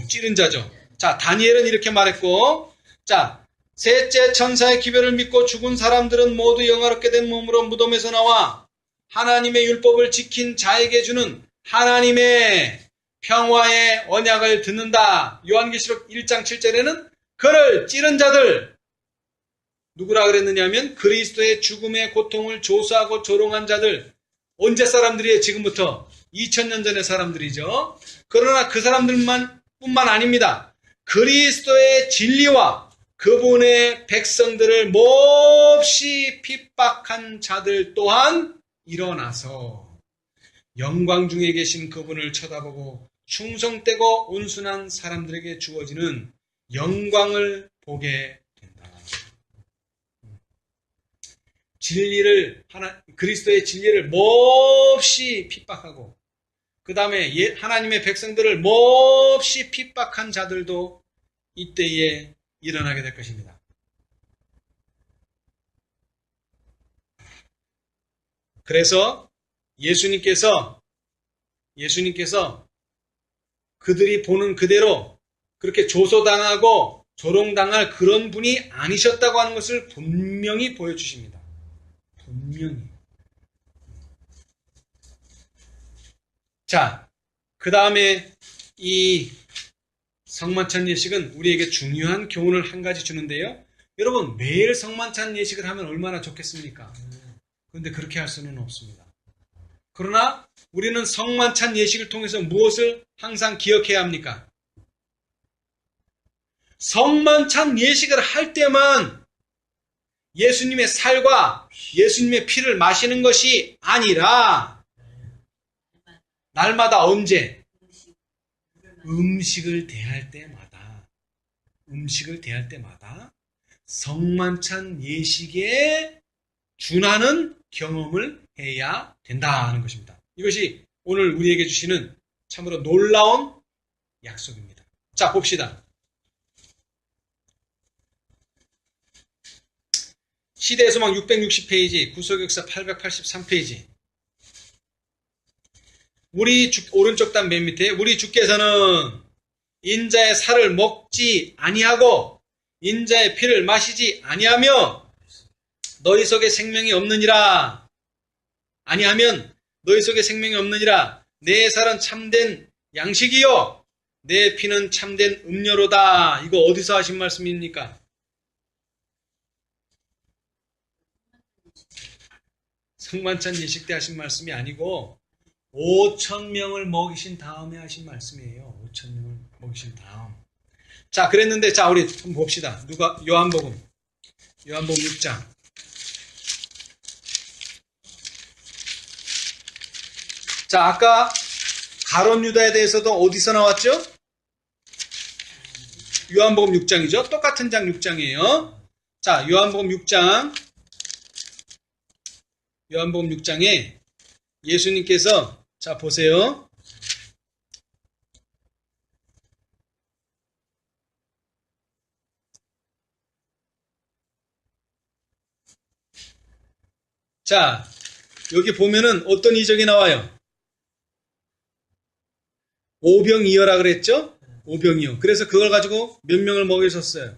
찌른 자죠. 자, 다니엘은 이렇게 말했고 자, 셋째 천사의 기별을 믿고 죽은 사람들은 모두 영화롭게 된 몸으로 무덤에서 나와 하나님의 율법을 지킨 자에게 주는 하나님의 평화의 언약을 듣는다. 요한계시록 1장 7절에는 그를 찌른 자들 누구라 그랬느냐 하면 그리스도의 죽음의 고통을 조사하고 조롱한 자들. 언제 사람들이에요? 지금부터 2000년 전의 사람들이죠. 그러나 그 사람들만 뿐만 아닙니다. 그리스도의 진리와 그분의 백성들을 몹시 핍박한 자들 또한 일어나서 영광 중에 계신 그분을 쳐다보고 충성되고 온순한 사람들에게 주어지는 영광을 보게 된다. 그리스도의 진리를 몹시 핍박하고 그 다음에 하나님의 백성들을 몹시 핍박한 자들도 이때에 일어나게 될 것입니다. 그래서 예수님께서 그들이 보는 그대로 그렇게 조소당하고 조롱당할 그런 분이 아니셨다고 하는 것을 분명히 보여주십니다. 분명히. 자, 그 다음에 이 성만찬 예식은 우리에게 중요한 교훈을 한 가지 주는데요. 여러분, 매일 성만찬 예식을 하면 얼마나 좋겠습니까? 그런데 그렇게 할 수는 없습니다. 그러나 우리는 성만찬 예식을 통해서 무엇을 항상 기억해야 합니까? 성만찬 예식을 할 때만 예수님의 살과 예수님의 피를 마시는 것이 아니라 날마다 언제? 음식을 대할 때마다 성만찬 예식에 준하는 경험을 해야 된다는 것입니다. 이것이 오늘 우리에게 주시는 참으로 놀라운 약속입니다. 자, 봅시다. 시대의 소망 660페이지, 구속역사 883페이지. 우리 오른쪽 단 맨 밑에 우리 주께서는 인자의 살을 먹지 아니하고 인자의 피를 마시지 아니하며 너희 속에 생명이 없느니라. 아니하면 너희 속에 생명이 없느니라. 내 살은 참된 양식이요 내 피는 참된 음료로다. 이거 어디서 하신 말씀입니까? 성만찬 예식 때 하신 말씀이 아니고 5,000명을 먹이신 다음에 하신 말씀이에요. 5,000명을 먹이신 다음. 자, 그랬는데 자, 우리 한번 봅시다. 요한복음 6장. 자, 아까 가룟 유다에 대해서도 어디서 나왔죠? 요한복음 6장이죠. 똑같은 장 6장이에요. 자, 요한복음 6장에 예수님께서 자 보세요. 자 여기 보면은 어떤 이적이 나와요? 오병이어라 그랬죠? 오병이어. 그래서 그걸 가지고 몇 명을 먹이셨어요?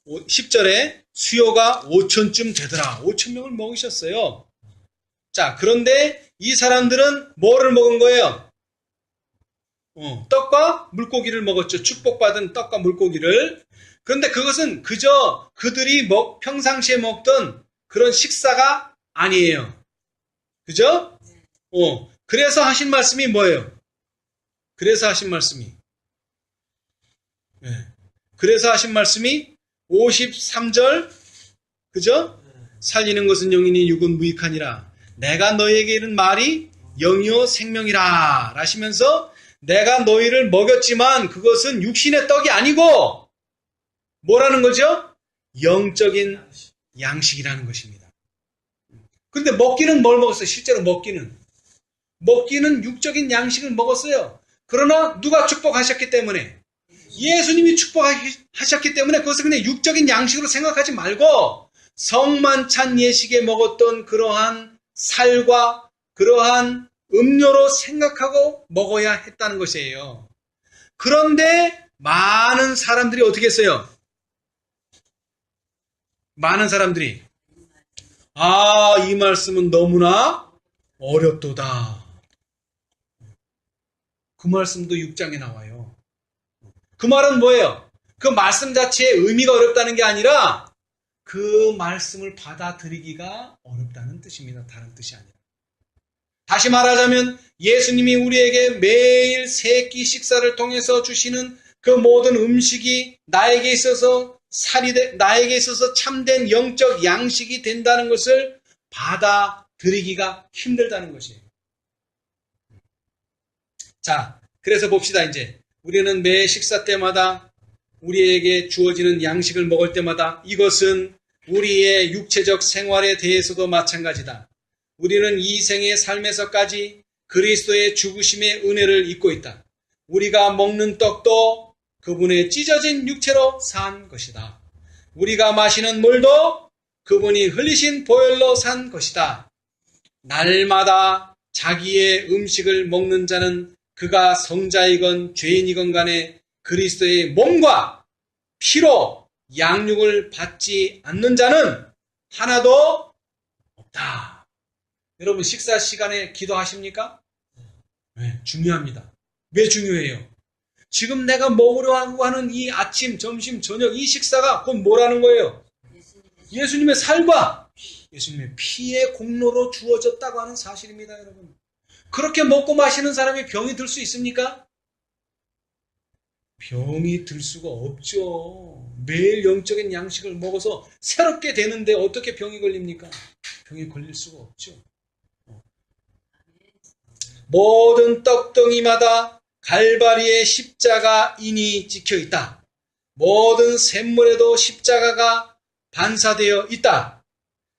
10절에 수요가 5천쯤 되더라. 5천 명을 먹이셨어요. 자, 그런데 이 사람들은 뭐를 먹은 거예요? 떡과 물고기를 먹었죠. 축복받은 떡과 물고기를. 그런데 그것은 그저 그들이 평상시에 먹던 그런 식사가 아니에요. 그죠? 그래서 하신 말씀이 뭐예요? 그래서 하신 말씀이 53절 그죠? 살리는 것은 영이니 육은 무익하니라. 내가 너희에게 이른 말이 영이요 생명이라 라시면서 내가 너희를 먹였지만 그것은 육신의 떡이 아니고 뭐라는 거죠? 영적인 양식이라는 것입니다. 그런데 먹기는 뭘 먹었어요? 실제로 먹기는 육적인 양식을 먹었어요. 그러나 누가 축복하셨기 때문에 예수님이 축복하셨기 때문에 그것을 그냥 육적인 양식으로 생각하지 말고 성만찬 예식에 먹었던 그러한 살과 그러한 음료로 생각하고 먹어야 했다는 것이에요. 그런데 많은 사람들이 어떻게 했어요? 많은 사람들이 이 말씀은 너무나 어렵도다. 그 말씀도 6장에 나와요. 그 말은 뭐예요? 그 말씀 자체의 의미가 어렵다는 게 아니라 그 말씀을 받아들이기가 어렵다는 뜻입니다. 다른 뜻이 아니라. 다시 말하자면 예수님이 우리에게 매일 세 끼 식사를 통해서 주시는 그 모든 음식이 나에게 있어서 나에게 있어서 참된 영적 양식이 된다는 것을 받아들이기가 힘들다는 것이에요. 자, 그래서 봅시다. 이제 우리는 매 식사 때마다 우리에게 주어지는 양식을 먹을 때마다 이것은 우리의 육체적 생활에 대해서도 마찬가지다. 우리는 이 생의 삶에서까지 그리스도의 죽으심의 은혜를 잊고 있다. 우리가 먹는 떡도 그분의 찢어진 육체로 산 것이다. 우리가 마시는 물도 그분이 흘리신 보혈로 산 것이다. 날마다 자기의 음식을 먹는 자는 그가 성자이건 죄인이건 간에 그리스도의 몸과 피로 양육을 받지 않는 자는 하나도 없다. 여러분 식사 시간에 기도하십니까? 네, 중요합니다. 왜 중요해요? 지금 내가 먹으려고 하는 이 아침, 점심, 저녁 이 식사가 곧 뭐라는 거예요? 예수님의 살과 예수님의 피의 공로로 주어졌다고 하는 사실입니다, 여러분. 그렇게 먹고 마시는 사람이 병이 들 수 있습니까? 병이 들 수가 없죠. 매일 영적인 양식을 먹어서 새롭게 되는데 어떻게 병이 걸립니까? 병이 걸릴 수가 없죠. 모든 떡덩이마다 갈바리의 십자가 인이 찍혀 있다. 모든 샘물에도 십자가가 반사되어 있다.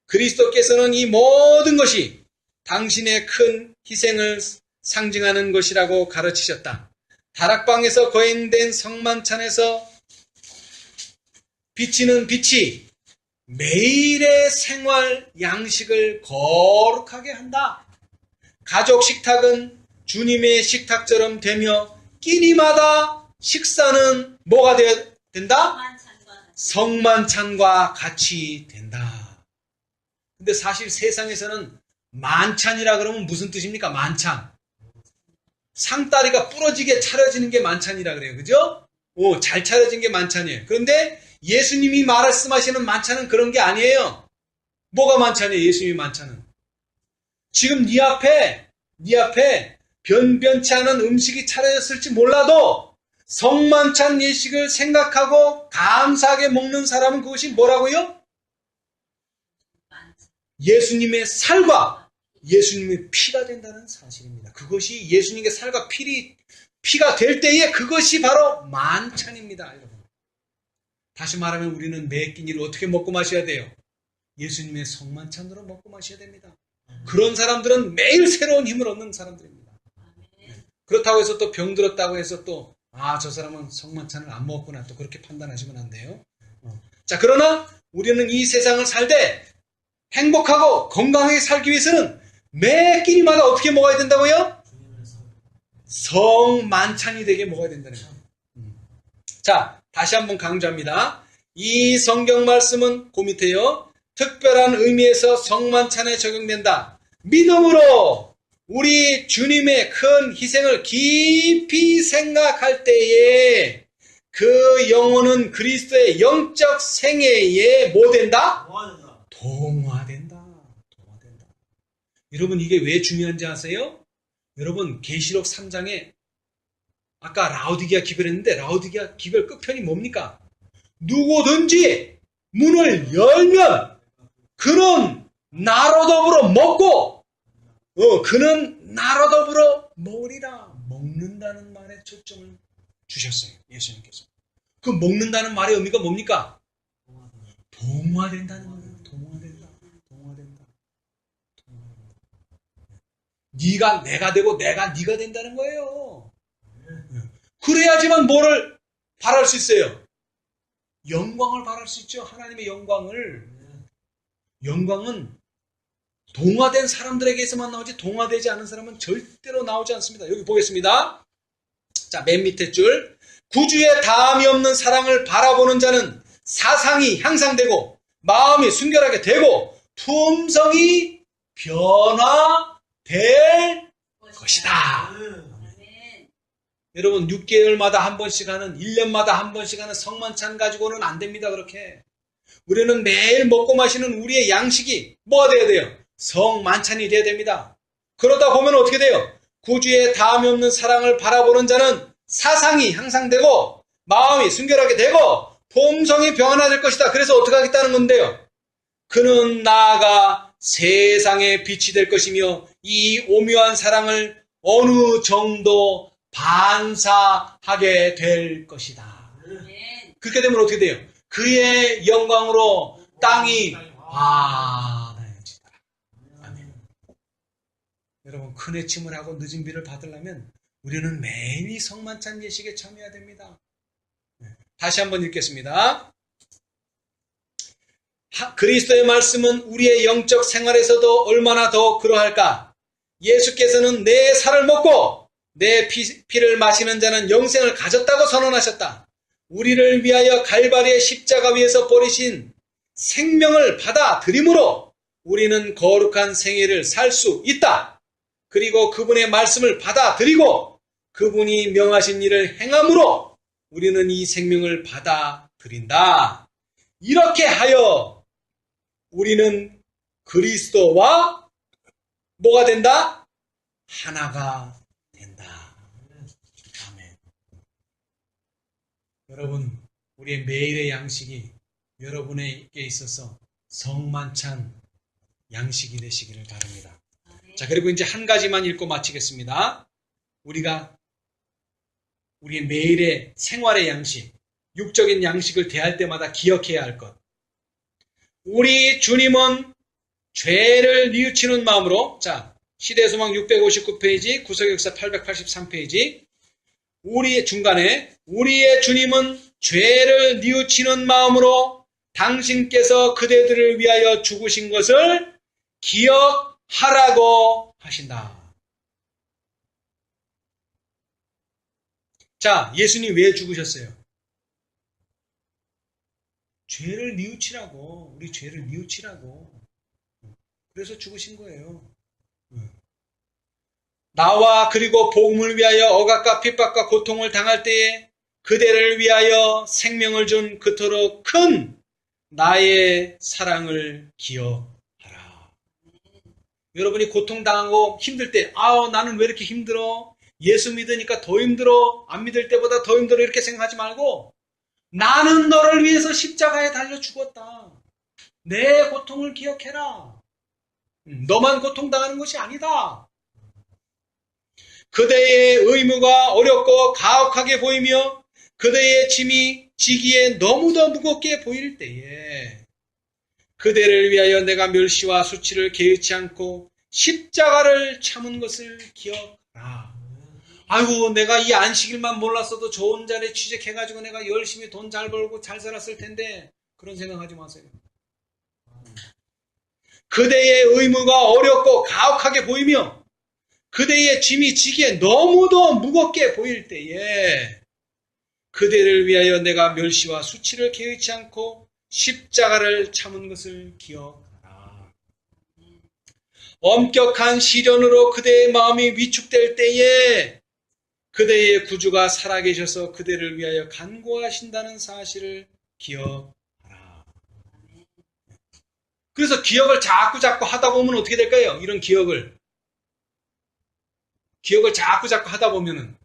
그리스도께서는 이 모든 것이 당신의 큰 희생을 상징하는 것이라고 가르치셨다. 다락방에서 거행된 성만찬에서 비치는 빛이 매일의 생활 양식을 거룩하게 한다. 가족 식탁은 주님의 식탁처럼 되며 끼니마다 식사는 뭐가 된다? 성만찬과 같이 된다. 근데 사실 세상에서는 만찬이라 그러면 무슨 뜻입니까? 만찬. 상다리가 부러지게 차려지는 게 만찬이라 그래요. 그죠? 잘 차려진 게 만찬이에요. 그런데 예수님이 말씀하시는 만찬은 그런 게 아니에요. 뭐가 만찬이에요? 예수님의 만찬은. 지금 네 앞에 변변치 않은 음식이 차려졌을지 몰라도 성만찬 예식을 생각하고 감사하게 먹는 사람은 그것이 뭐라고요? 예수님의 살과 예수님의 피가 된다는 사실입니다. 그것이 예수님의 살과 피가 될 때에 그것이 바로 만찬입니다. 여러분. 다시 말하면 우리는 매 끼니를 어떻게 먹고 마셔야 돼요? 예수님의 성만찬으로 먹고 마셔야 됩니다. 그런 사람들은 매일 새로운 힘을 얻는 사람들입니다. 그렇다고 해서 또 병들었다고 해서 또 저 사람은 성만찬을 안 먹었구나 또 그렇게 판단하시면 안 돼요. 자, 그러나 우리는 이 세상을 살되 행복하고 건강하게 살기 위해서는 매 끼니마다 어떻게 먹어야 된다고요? 성만찬이 되게 먹어야 된다는 거예요. 자, 다시 한번 강조합니다. 이 성경 말씀은 그 밑에요. 특별한 의미에서 성만찬에 적용된다. 믿음으로 우리 주님의 큰 희생을 깊이 생각할 때에 그 영혼은 그리스도의 영적 생애에 뭐 된다? 동화된다. 여러분 이게 왜 중요한지 아세요? 여러분 계시록 3장에 아까 라오디게아 기별했는데 라오디게아 기별 끝편이 뭡니까? 누구든지 문을 열면 그는 나로 더불어 먹고 그는 나로 더불어 먹으리라. 먹는다는 말에 초점을 주셨어요. 예수님께서. 그 먹는다는 말의 의미가 뭡니까? 동화된다는 거예요. 동화된다. 네가 내가 되고 내가 네가 된다는 거예요. 그래야지만 뭐를 바랄 수 있어요? 영광을 바랄 수 있죠. 하나님의 영광을. 영광은 동화된 사람들에게서만 나오지 동화되지 않은 사람은 절대로 나오지 않습니다. 여기 보겠습니다. 자, 맨 밑에 줄. 구주의 다함이 없는 사랑을 바라보는 자는 사상이 향상되고 마음이 순결하게 되고 품성이 변화될 것이다. 여러분 6개월마다 한 번씩 하는 1년마다 한 번씩 하는 성만찬 가지고는 안 됩니다. 그렇게 우리는 매일 먹고 마시는 우리의 양식이 뭐가 돼야 돼요? 성만찬이 돼야 됩니다. 그러다 보면 어떻게 돼요? 구주의 다함이 없는 사랑을 바라보는 자는 사상이 향상되고 마음이 순결하게 되고 품성이 변화될 것이다. 그래서 어떻게 하겠다는 건데요? 그는 나아가 세상의 빛이 될 것이며 이 오묘한 사랑을 어느 정도 반사하게 될 것이다. 그렇게 되면 어떻게 돼요? 그의 영광으로 땅이 환해지다. 아멘. 여러분 큰 외침을 하고 늦은 비를 받으려면 우리는 매일 이 성만찬 예식에 참여해야 됩니다. 다시 한번 읽겠습니다. 그리스도의 말씀은 우리의 영적 생활에서도 얼마나 더 그러할까? 예수께서는 내 살을 먹고 내 피를 마시는 자는 영생을 가졌다고 선언하셨다. 우리를 위하여 갈바리의 십자가 위에서 버리신 생명을 받아들임으로 우리는 거룩한 생애를 살 수 있다. 그리고 그분의 말씀을 받아들이고 그분이 명하신 일을 행함으로 우리는 이 생명을 받아들인다. 이렇게 하여 우리는 그리스도와 뭐가 된다? 하나가 된다. 아멘. 여러분, 우리의 매일의 양식이 여러분에게 있어서 성만찬 양식이 되시기를 바랍니다. 자, 그리고 이제 한 가지만 읽고 마치겠습니다. 우리가 우리의 매일의 생활의 양식, 육적인 양식을 대할 때마다 기억해야 할 것. 우리 주님은 죄를 뉘우치는 마음으로, 자, 시대소망 659페이지, 구속역사 883페이지, 우리의 중간에, 우리의 주님은 죄를 뉘우치는 마음으로 당신께서 그대들을 위하여 죽으신 것을 기억하라고 하신다. 자, 예수님 왜 죽으셨어요? 죄를 뉘우치라고, 우리 죄를 뉘우치라고. 그래서 죽으신 거예요. 나와 그리고 복음을 위하여 억압과 핍박과 고통을 당할 때에 그대를 위하여 생명을 준 그토록 큰 나의 사랑을 기억하라. 여러분이 고통당하고 힘들 때, 나는 왜 이렇게 힘들어? 예수 믿으니까 더 힘들어. 안 믿을 때보다 더 힘들어. 이렇게 생각하지 말고 나는 너를 위해서 십자가에 달려 죽었다. 내 고통을 기억해라. 너만 고통당하는 것이 아니다. 그대의 의무가 어렵고 가혹하게 보이며 그대의 짐이 지기에 너무도 무겁게 보일 때에 그대를 위하여 내가 멸시와 수치를 개의치 않고 십자가를 참은 것을 기억하라. 아이고, 내가 이 안식일만 몰랐어도 좋은 자리에 취직해가지고 내가 열심히 돈 잘 벌고 잘 살았을 텐데, 그런 생각하지 마세요. 그대의 의무가 어렵고 가혹하게 보이며 그대의 짐이 지기에 너무도 무겁게 보일 때에 그대를 위하여 내가 멸시와 수치를 개의치 않고 십자가를 참은 것을 기억하라. 엄격한 시련으로 그대의 마음이 위축될 때에 그대의 구주가 살아계셔서 그대를 위하여 간구하신다는 사실을 기억하라. 그래서 기억을 자꾸 하다 보면 어떻게 될까요? 이런 기억을 자꾸 하다 보면은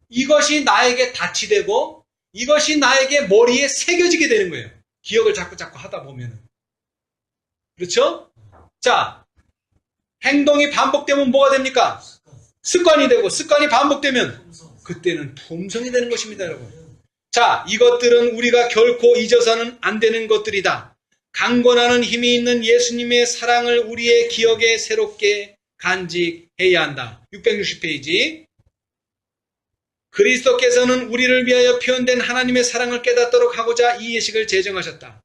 이것이 나에게 닻이 되고 이것이 나에게 머리에 새겨지게 되는 거예요. 기억을 자꾸 하다 보면은. 그렇죠? 자, 행동이 반복되면 뭐가 됩니까? 습관이 되고 습관이 반복되면 그때는 품성이 되는 것입니다, 여러분. 자, 이것들은 우리가 결코 잊어서는 안 되는 것들이다. 강권하는 힘이 있는 예수님의 사랑을 우리의 기억에 새롭게 간직해야 한다. 660페이지. 그리스도께서는 우리를 위하여 표현된 하나님의 사랑을 깨닫도록 하고자 이 예식을 제정하셨다.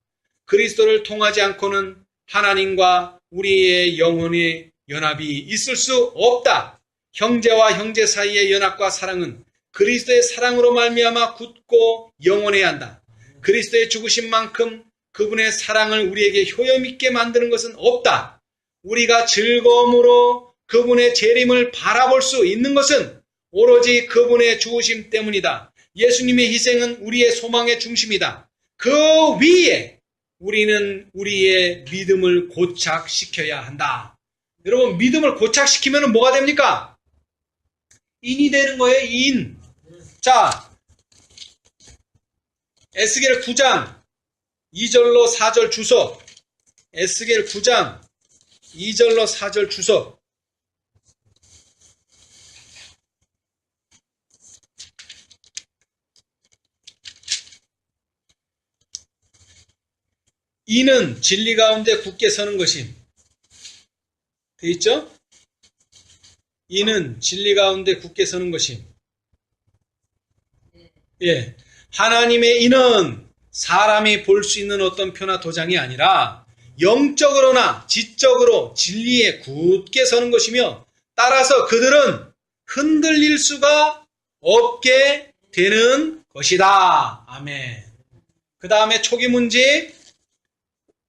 그리스도를 통하지 않고는 하나님과 우리의 영혼의 연합이 있을 수 없다. 형제와 형제 사이의 연합과 사랑은 그리스도의 사랑으로 말미암아 굳고 영원해야 한다. 그리스도의 죽으심만큼 그분의 사랑을 우리에게 효염있게 만드는 것은 없다. 우리가 즐거움으로 그분의 재림을 바라볼 수 있는 것은 오로지 그분의 죽으심 때문이다. 예수님의 희생은 우리의 소망의 중심이다. 그 위에 우리는 우리의 믿음을 고착시켜야 한다. 여러분, 믿음을 고착시키면 뭐가 됩니까? 인이 되는 거예요, 인. 자, 에스겔 9장 2절로 4절 주석. 에스겔 9장 2절로 4절 주석. 이는 진리 가운데 굳게 서는 것임. 돼 있죠? 이는 진리 가운데 굳게 서는 것임. 예. 하나님의 이는 사람이 볼 수 있는 어떤 표나 도장이 아니라 영적으로나 지적으로 진리에 굳게 서는 것이며 따라서 그들은 흔들릴 수가 없게 되는 것이다. 아멘. 그 다음에 초기 문제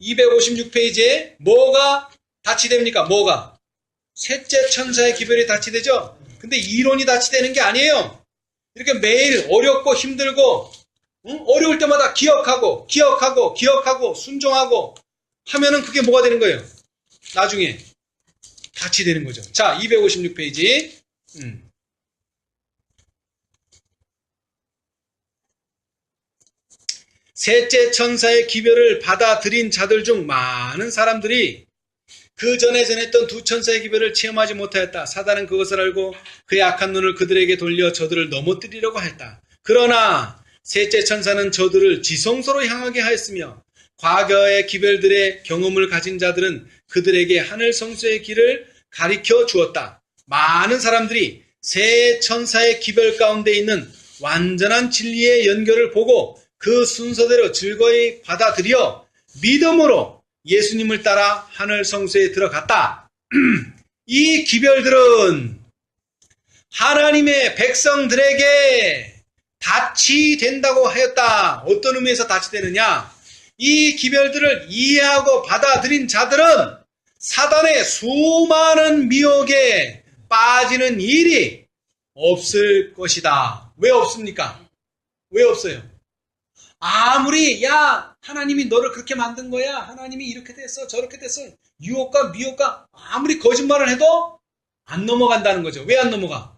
256페이지에 뭐가 다치됩니까? 뭐가? 셋째 천사의 기별이 다치되죠? 근데 이론이 다치되는 게 아니에요. 이렇게 매일 어렵고 힘들고 어려울 때마다 기억하고 순종하고 하면은 그게 뭐가 되는 거예요? 나중에 다치되는 거죠. 자, 256페이지. 셋째 천사의 기별을 받아들인 자들 중 많은 사람들이 그 전에 전했던 두 천사의 기별을 체험하지 못하였다. 사단은 그것을 알고 그의 악한 눈을 그들에게 돌려 저들을 넘어뜨리려고 했다. 그러나 셋째 천사는 저들을 지성소로 향하게 하였으며 과거의 기별들의 경험을 가진 자들은 그들에게 하늘 성소의 길을 가리켜 주었다. 많은 사람들이 세 천사의 기별 가운데 있는 완전한 진리의 연결을 보고 그 순서대로 즐거이 받아들여 믿음으로 예수님을 따라 하늘 성소에 들어갔다. 이 기별들은 하나님의 백성들에게 닻이 된다고 하였다. 어떤 의미에서 닻이 되느냐? 이 기별들을 이해하고 받아들인 자들은 사단의 수많은 미혹에 빠지는 일이 없을 것이다. 왜 없습니까? 왜 없어요? 아무리 하나님이 너를 그렇게 만든 거야. 하나님이 이렇게 됐어 저렇게 됐어. 유혹과 미혹과 아무리 거짓말을 해도 안 넘어간다는 거죠. 왜 안 넘어가?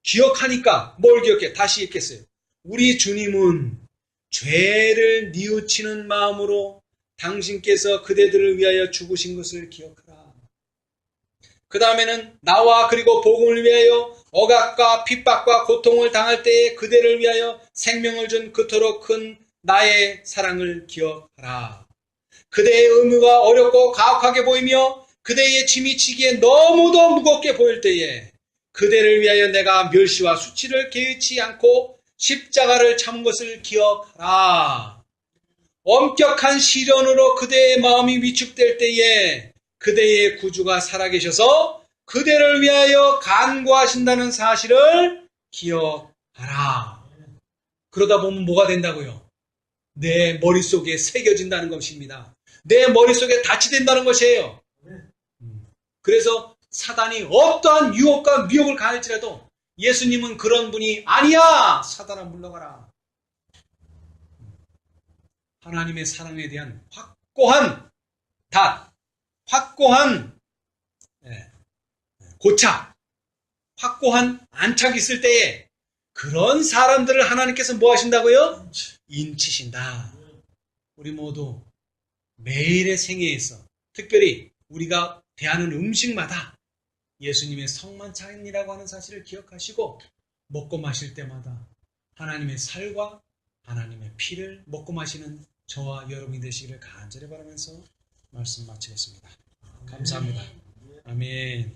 기억하니까. 뭘 기억해? 다시 읽겠어요. 우리 주님은 죄를 뉘우치는 마음으로 당신께서 그대들을 위하여 죽으신 것을 기억하라. 그 다음에는 나와 그리고 복음을 위하여 억압과 핍박과 고통을 당할 때에 그대를 위하여 생명을 준 그토록 큰 나의 사랑을 기억하라. 그대의 의무가 어렵고 가혹하게 보이며 그대의 짐이 지기에 너무도 무겁게 보일 때에 그대를 위하여 내가 멸시와 수치를 개의치 않고 십자가를 참은 것을 기억하라. 엄격한 시련으로 그대의 마음이 위축될 때에 그대의 구주가 살아계셔서 그대를 위하여 간구하신다는 사실을 기억하라. 그러다 보면 뭐가 된다고요? 내 머릿속에 새겨진다는 것입니다. 내 머릿속에 닻이 된다는 것이에요. 그래서 사단이 어떠한 유혹과 미혹을 가할지라도 예수님은 그런 분이 아니야. 사단아 물러가라. 하나님의 사랑에 대한 확고한 닷, 확고한 고착, 확고한 안착이 있을 때에 그런 사람들을 하나님께서 뭐 하신다고요? 인치신다. 우리 모두 매일의 생애에서 특별히 우리가 대하는 음식마다 예수님의 성만찬이라고 하는 사실을 기억하시고 먹고 마실 때마다 하나님의 살과 하나님의 피를 먹고 마시는 저와 여러분이 되시기를 간절히 바라면서 말씀 마치겠습니다. 감사합니다. 아멘.